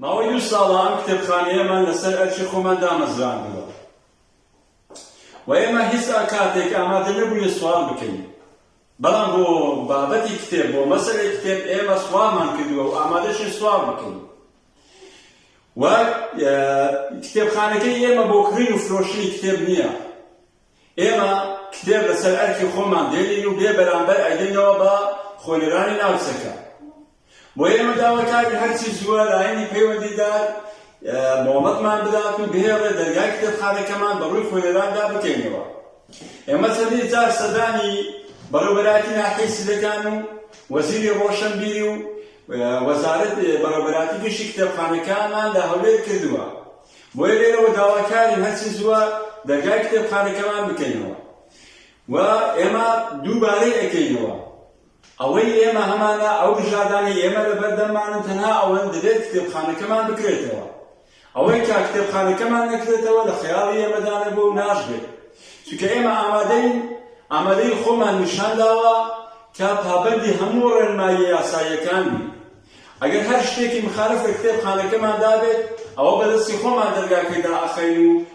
ماوەی 2 ساڵە ئەم کتێبخانەیەمان لەسەر ئەرکی خۆمان دامەزراندووە و ئێمە هیچ کاتێک ئامادە نەبووین سوال بکەین، بەڵام بۆ بابەتی کتێب بۆ مەسەلەی کتێب ئێمە سوالمان کردووە و ئامادەشین سوال بکەین. و کتێبخانەکەی ئێمە بۆ کڕین و فرۆشتنی کتێب نییە. ئێمە کتێب لەسەر ئەرکی خۆمان دێنین و بێ بەرامبەر ئەیدێنەوە بە خۆنێرانی ناوچەکە. بۆ ئێمە داواکاری هەرچی زووە لایەنی پەیوەندیدار مۆڵەتمان بدات و بهێڵێ دەرگای کتێبخانەکەمان بەڕووی خۆنێراندا بکەینەوە. ئێمە چەندین جار سەردانی بەڕێوەبەراتی ناحیەی سیدەکان و وەزیری ڕۆشنبیری و وەزارەت بەڕێوەبەراتی گشتی کتێبخانەکانمان لە هەولێر کردووە. بۆیە لێرەوە داواکاری هەرچی زووە دەرگای کتێبخانەکەمان بکەینەوە و ئێمە دووبارەی ئەکەینەوە. ئەوەی ئێمە هەمانە ئەو بژاردانەی ئێمە لە بەردەمانن تەنها ئەوەن دەبێت کتێبخانەکەمان بکرێتەوە. ئەوەی کا کتێبخانەکەمان نەکرێتەوە لە خەیاڵی ئێمەدا نەبوو و ناشبێت، چونکە ئێمە ئامادەی خۆمان نیشان داوە کە پابەندی هەموو ڕێنمایی یاساییەکان بین. ئەگەر هەر شتێکی مخالف لە کتێبخانەکەمان دابێت ئەوە بەدەستی خۆمان دەرگاکەیدا ئەخەین و